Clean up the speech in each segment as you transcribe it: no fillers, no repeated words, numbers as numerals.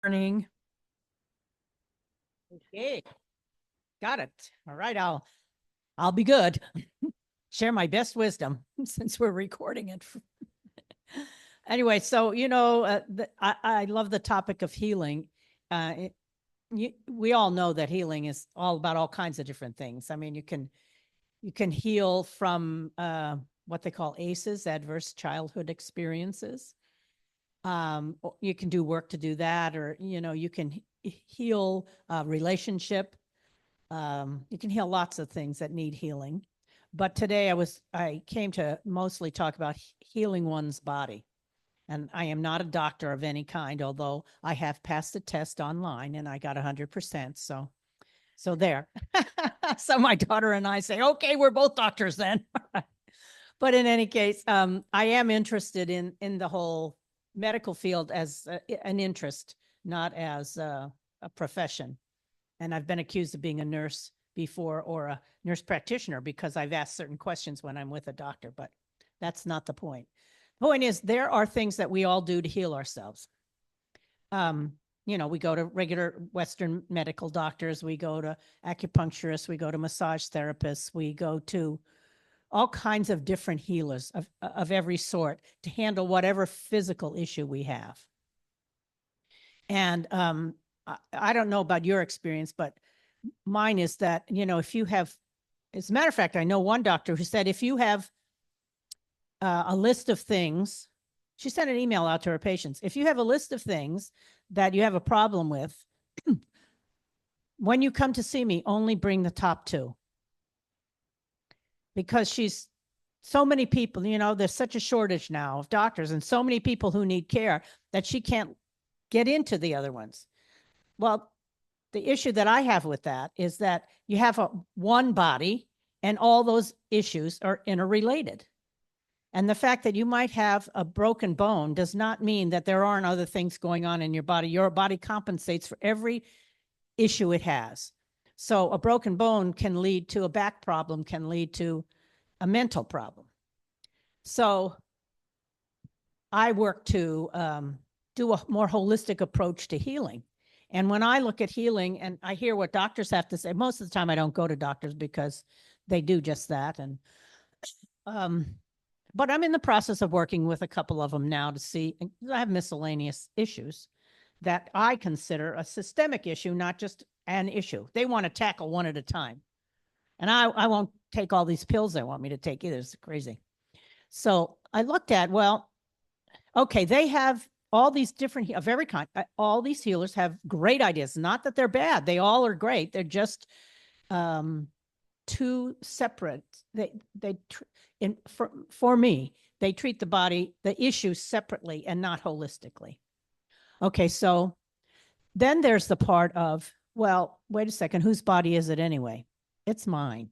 Morning. Okay, got it. All right, I'll be good. Share my best wisdom since we're recording it. Anyway, so I love the topic of healing. We all know that healing is all about all kinds of different things. I mean, you can heal from what they call ACEs, adverse childhood experiences. You can do work to do that, or you can heal relationship. You can heal lots of things that need healing. But today I came to mostly talk about healing one's body. And I am not a doctor of any kind, although I have passed the test online and I got 100%. So there. So my daughter and I say, okay, we're both doctors then. But in any case, I am interested in the whole medical field as an interest, not as a profession. And I've been accused of being a nurse before, or a nurse practitioner, because I've asked certain questions when I'm with a doctor, but that's not the point. The point is, there are things that we all do to heal ourselves. We go to regular Western medical doctors, we go to acupuncturists, we go to massage therapists, we go to all kinds of different healers of every sort to handle whatever physical issue we have. And I don't know about your experience, but mine is that, if you have, as a matter of fact, I know one doctor who said, if you have a list of things, she sent an email out to her patients. If you have a list of things that you have a problem with, when you come to see me, only bring the top two. Because so many people, there's such a shortage now of doctors and so many people who need care that she can't get into the other ones. Well, the issue that I have with that is that you have one body and all those issues are interrelated. And the fact that you might have a broken bone does not mean that there aren't other things going on in your body. Your body compensates for every issue it has. So a broken bone can lead to a back problem, can lead to a mental problem. So I work to do a more holistic approach to healing. And when I look at healing and I hear what doctors have to say, most of the time I don't go to doctors because they do just that. And but I'm in the process of working with a couple of them now to see. I have miscellaneous issues that I consider a systemic issue, not just an issue. They want to tackle one at a time. And I won't take all these pills they want me to take either. It's crazy. So I looked at, well, okay, they have all these different of every kind. All these healers have great ideas. Not that they're bad. They all are great. They're just two separate. For me, they treat the body, the issue separately and not holistically. Okay, so then there's the part of, well, wait a second, whose body is it anyway? It's mine.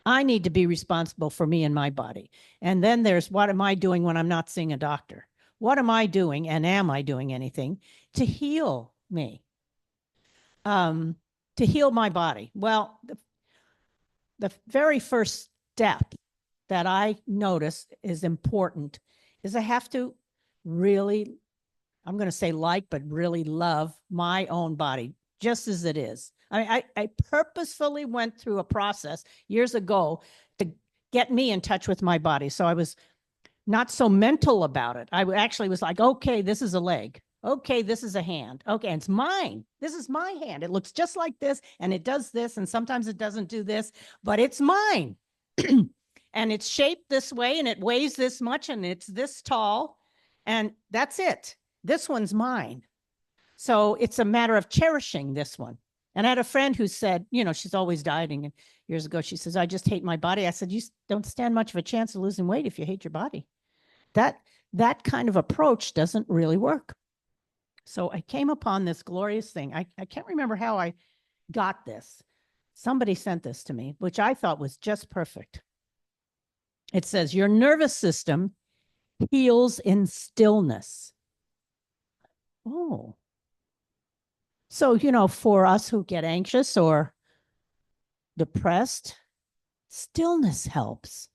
I need to be responsible for me and my body. And then there's, what am I doing when I'm not seeing a doctor? What am I doing, and am I doing anything to heal me? To heal my body? Well, the very first step that I notice is important is I have to really, I'm going to say but really love my own body just as it is. I purposefully went through a process years ago to get me in touch with my body. So I was not so mental about it. I actually was like, okay, this is a leg. Okay, this is a hand. Okay, it's mine. This is my hand. It looks just like this, and it does this, and sometimes it doesn't do this, but it's mine. And it's shaped this way, and it weighs this much, and it's this tall, and that's it. This one's mine. So it's a matter of cherishing this one. And I had a friend who said, she's always dieting. And years ago, she says, I just hate my body. I said, you don't stand much of a chance of losing weight if you hate your body. That kind of approach doesn't really work. So I came upon this glorious thing. I can't remember how I got this. Somebody sent this to me, which I thought was just perfect. It says, your nervous system heals in stillness. Oh. So, for us who get anxious or depressed, stillness helps.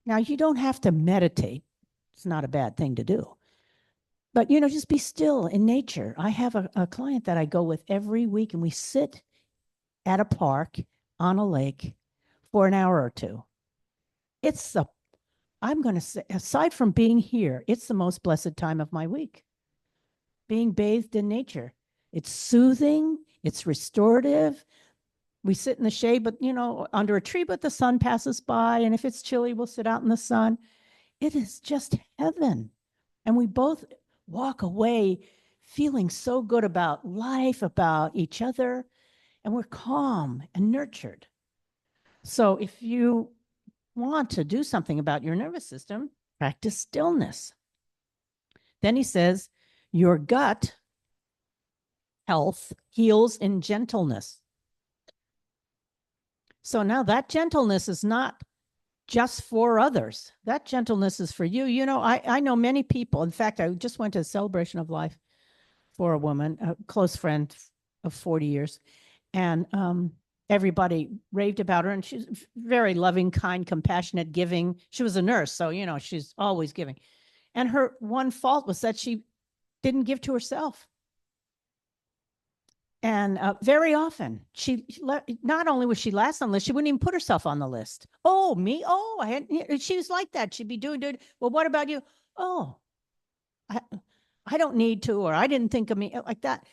Now, you don't have to meditate. It's not a bad thing to do. But, just be still in nature. I have a client that I go with every week, and we sit at a park on a lake for an hour or two. It's the, I'm going to say, aside from being here, it's the most blessed time of my week, being bathed in nature. It's soothing, it's restorative. We sit in the shade, but, under a tree, but the sun passes by. And if it's chilly, we'll sit out in the sun. It is just heaven. And we both walk away feeling so good about life, about each other, and we're calm and nurtured. So if you want to do something about your nervous system, practice stillness. Then he says, your gut health heals in gentleness. So now that gentleness is not just for others. That gentleness is for you. I know many people. In fact, I just went to a celebration of life for a woman, a close friend of 40 years. And everybody raved about her. And she's very loving, kind, compassionate, giving. She was a nurse. So, she's always giving. And her one fault was that she didn't give to herself. And very often, not only was she last on the list, she wouldn't even put herself on the list. Oh, me? Oh, she was like that. She'd be doing. Well, what about you? Oh, I don't need to, or I didn't think of me like that.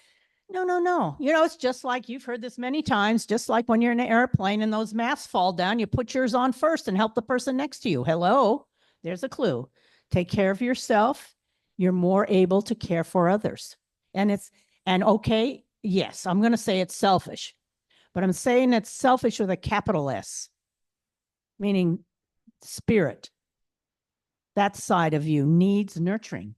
No. It's just like you've heard this many times, just like when you're in an airplane and those masks fall down, you put yours on first and help the person next to you. Hello, there's a clue. Take care of yourself. You're more able to care for others. And okay, yes, I'm going to say it's selfish, but I'm saying it's selfish with a capital S, meaning spirit. That side of you needs nurturing.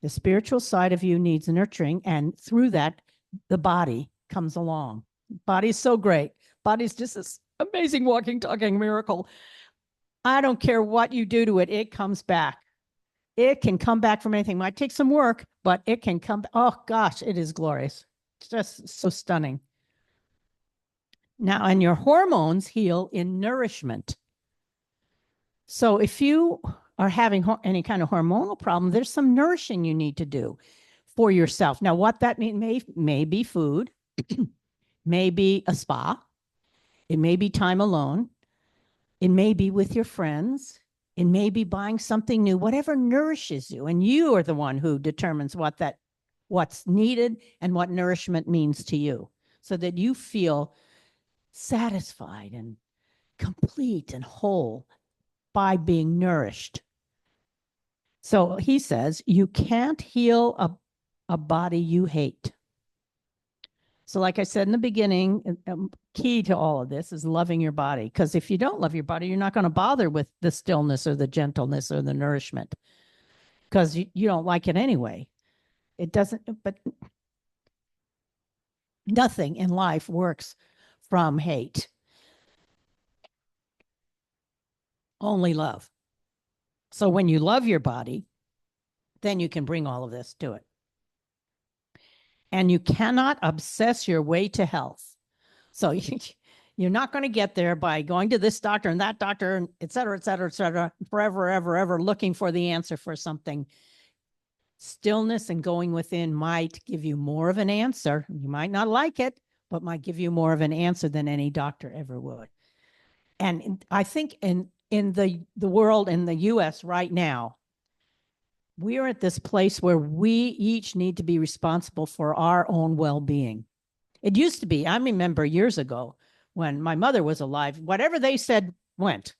The spiritual side of you needs nurturing. And through that, the body comes along. Body's so great. Body's just this amazing walking, talking miracle. I don't care what you do to it. It comes back. It can come back from anything. Might take some work, but it can come. Oh gosh, it is glorious. It's just so stunning. Now, and your hormones heal in nourishment. So if you are having any kind of hormonal problem, there's some nourishing you need to do for yourself. Now, what that means may be food, may be a spa, it may be time alone, it may be with your friends, it may be buying something new, whatever nourishes you. And you are the one who determines what's needed and what nourishment means to you, so that you feel satisfied and complete and whole by being nourished. So he says, you can't heal a body you hate. So like I said in the beginning, key to all of this is loving your body. Because if you don't love your body, you're not going to bother with the stillness or the gentleness or the nourishment, because you don't like it anyway. It doesn't, but nothing in life works from hate. Only love. So when you love your body, then you can bring all of this to it. And you cannot obsess your way to health. So you're not going to get there by going to this doctor and that doctor, and et cetera, forever, ever looking for the answer for something. Stillness and going within might give you more of an answer. You might not like it, but might give you more of an answer than any doctor ever would. And I think in the world, in the US right now, we are at this place where we each need to be responsible for our own well-being. It used to be, I remember years ago when my mother was alive, whatever they said went.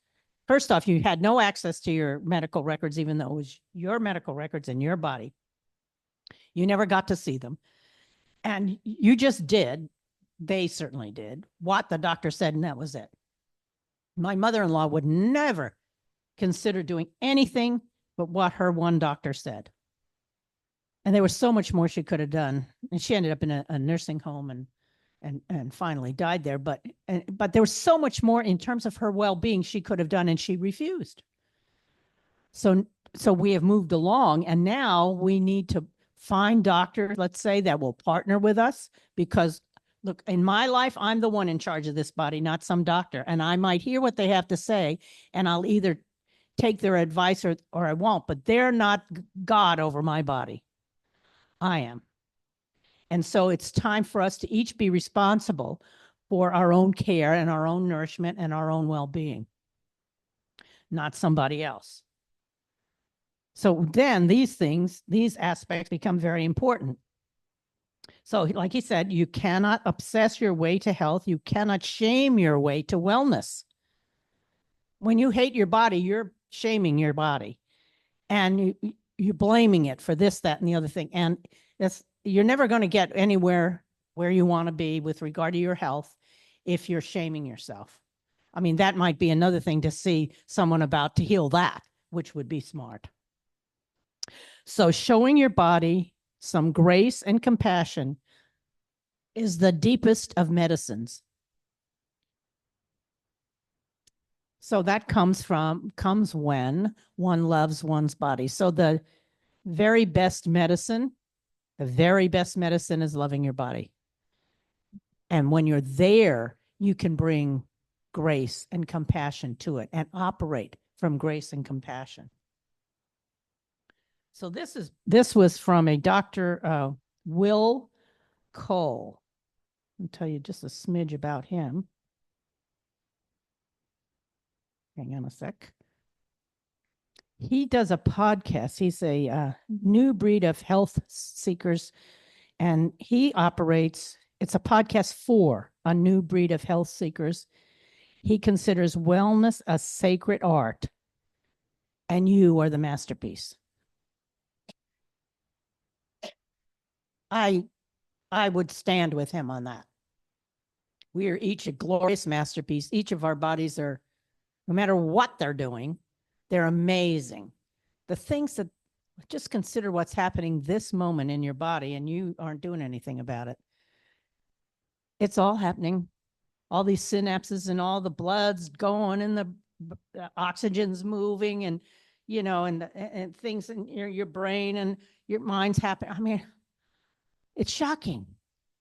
First off, you had no access to your medical records, even though it was your medical records in your body. You never got to see them. And you just did, they certainly did, what the doctor said, and that was it. My mother-in-law would never consider doing anything but what her one doctor said. And there was so much more she could have done. And she ended up in a nursing home and finally died there. But there was so much more in terms of her well-being she could have done, and she refused. So we have moved along, and now we need to find doctors, let's say, that will partner with us, because look, in my life, I'm the one in charge of this body, not some doctor. And I might hear what they have to say, and I'll either take their advice or I won't, but they're not God over my body. I am. And so it's time for us to each be responsible for our own care and our own nourishment and our own well-being, not somebody else. So then these things, these aspects become very important. So like he said, you cannot obsess your way to health. You cannot shame your way to wellness. When you hate your body, you're shaming your body and you're blaming it for this, that, and the other thing. And you're never going to get anywhere where you want to be with regard to your health if you're shaming yourself. I mean, that might be another thing to see someone about to heal that, which would be smart. So showing your body some grace and compassion is the deepest of medicines. So that comes when one loves one's body. So the very best medicine is loving your body. And when you're there, you can bring grace and compassion to it and operate from grace and compassion. So this was from a Dr. Will Cole. I'll tell you just a smidge about him. Hang on a sec. He does a podcast. He's a new breed of health seekers, and he operates, it's a podcast for a new breed of health seekers. He considers wellness a sacred art, and you are the masterpiece. I would stand with him on that. We are each a glorious masterpiece. Each of our bodies are, no matter what they're doing, they're amazing. The things that, just consider what's happening this moment in your body and you aren't doing anything about it. It's all happening. All these synapses and all the blood's going and the oxygen's moving and, you know, and things in your brain and your mind's happening. I mean, it's shocking.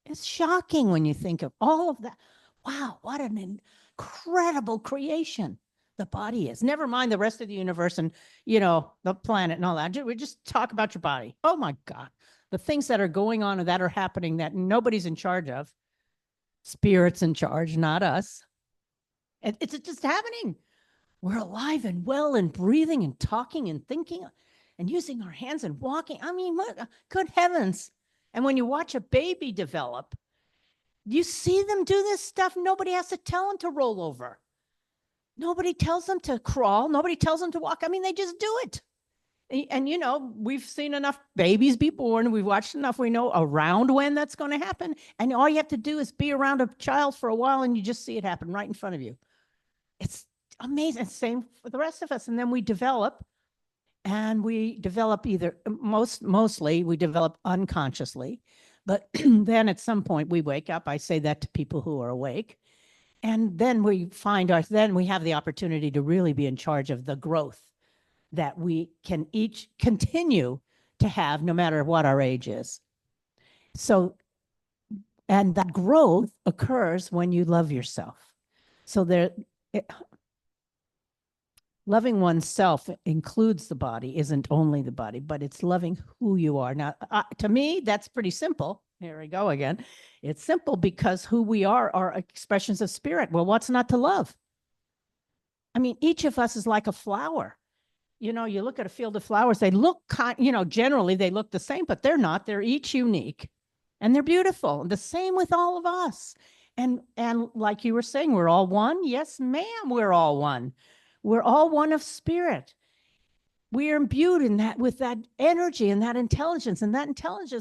It's shocking when you think of all of that. Wow, what an incredible creation the body is. Never mind the rest of the universe and, you know, the planet and all that. We just talk about your body. Oh my God. The things that are going on and that are happening that nobody's in charge of. Spirit's in charge, not us. And it's just happening. We're alive and well and breathing and talking and thinking and using our hands and walking. I mean, what, good heavens. And when you watch a baby develop, you see them do this stuff. Nobody has to tell them to roll over. Nobody tells them to crawl. Nobody tells them to walk. I mean, they just do it. And, you know, we've seen enough babies be born. We've watched enough. We know around when that's going to happen. And all you have to do is be around a child for a while and you just see it happen right in front of you. It's amazing. Same for the rest of us. And then we develop either mostly we develop unconsciously, but then at some point we wake up. I say that to people who are awake. And then we then we have the opportunity to really be in charge of the growth that we can each continue to have no matter what our age is. So, and that growth occurs when you love yourself. So loving oneself includes the body, isn't only the body, but it's loving who you are. Now, to me, that's pretty simple. Here we go again. It's simple because who we are expressions of spirit. Well, what's not to love? I mean, each of us is like a flower. You know, you look at a field of flowers, they look, generally they look the same, but they're not. They're each unique and they're beautiful. The same with all of us. And like you were saying, we're all one. Yes, ma'am, we're all one. We're all one of spirit. We are imbued in that with that energy and that intelligence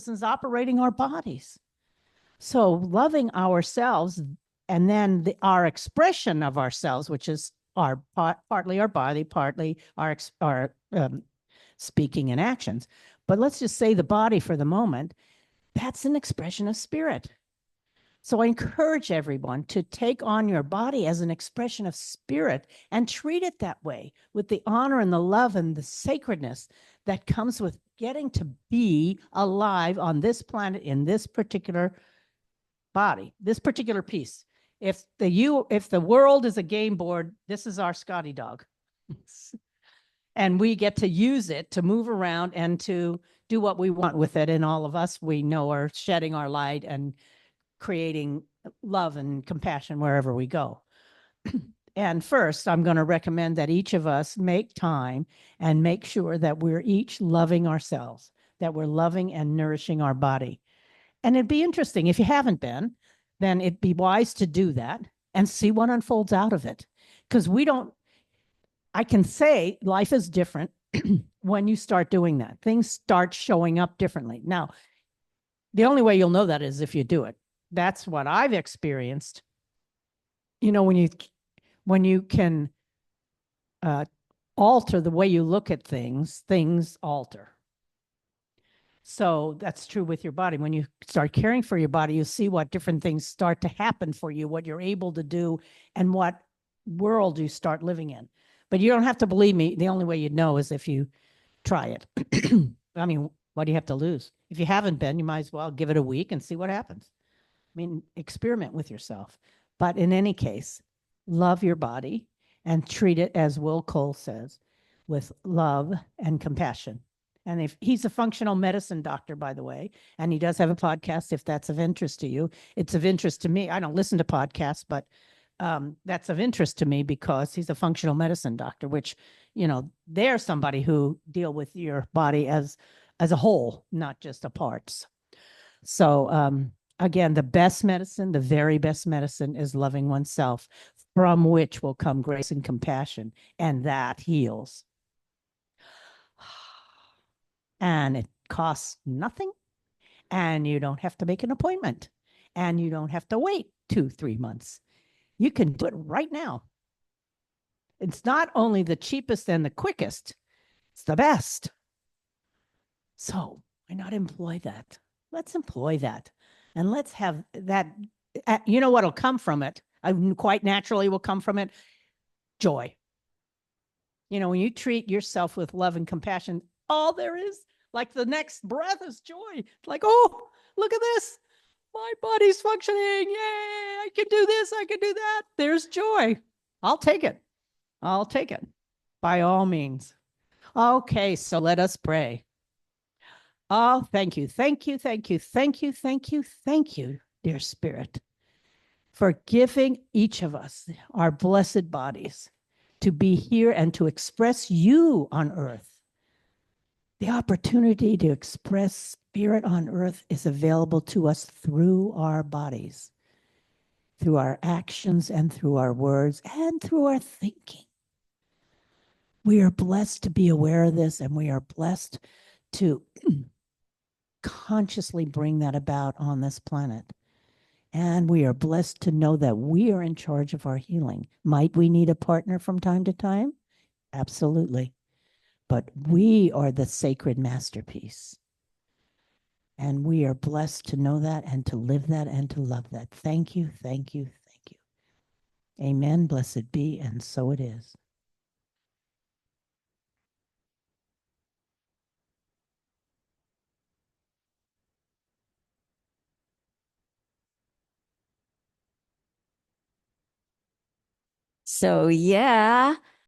is operating our bodies. So loving ourselves and then our expression of ourselves, which is partly our body, partly our speaking and actions. But let's just say the body for the moment, that's an expression of spirit. So I encourage everyone to take on your body as an expression of spirit and treat it that way with the honor and the love and the sacredness that comes with getting to be alive on this planet in this particular body, this particular piece. If the world is a game board, this is our Scotty dog. And we get to use it to move around and to do what we want with it. And all of us, we know, are shedding our light and creating love and compassion wherever we go. And first, I'm going to recommend that each of us make time and make sure that we're each loving ourselves, that we're loving and nourishing our body. And it'd be interesting if you haven't been, then it'd be wise to do that and see what unfolds out of it. Because we don't, I can say life is different when you start doing that. Things start showing up differently. Now, the only way you'll know that is if you do it. That's what I've experienced. You know, when you can uh, alter the way you look at things, things alter. So that's true with your body. When you start caring for your body, you see what different things start to happen for you, what you're able to do, and what world you start living in. But you don't have to believe me. The only way you'd know is if you try it. I mean, what do you have to lose? If you haven't been, you might as well give it a week and see what happens. I mean, experiment with yourself. But in any case, love your body and treat it, as Will Cole says, with love and compassion. And if he's a functional medicine doctor, by the way, and he does have a podcast, if that's of interest to you, it's of interest to me. I don't listen to podcasts, but that's of interest to me because he's a functional medicine doctor, which, you know, they're somebody who deal with your body as a whole, not just a parts. So again, the best medicine, the very best medicine is loving oneself, from which will come grace and compassion, and that heals. And it costs nothing, and you don't have to make an appointment, and you don't have to wait 2-3 months. You can do it right now. It's not only the cheapest and the quickest, it's the best. So why not employ that? Let's employ that. And let's have that. You know what'll come from it? Quite naturally will come from it. Joy. You know, when you treat yourself with love and compassion, all there is, like the next breath is joy. It's like, oh, look at this. My body's functioning. Yay. I can do this. I can do that. There's joy. I'll take it. I'll take it by all means. Okay, so let us pray. Oh, thank you, thank you, thank you, thank you, thank you, thank you, dear Spirit, for giving each of us our blessed bodies to be here and to express you on earth. The opportunity to express spirit on earth is available to us through our bodies, through our actions and through our words and through our thinking. We are blessed to be aware of this, and we are blessed to consciously bring that about on this planet. And we are blessed to know that we are in charge of our healing. Might we need a partner from time to time? Absolutely. But we are the sacred masterpiece. And we are blessed to know that and to live that and to love that. Thank you, thank you, thank you. Amen. Blessed be, and so it is. So, yeah,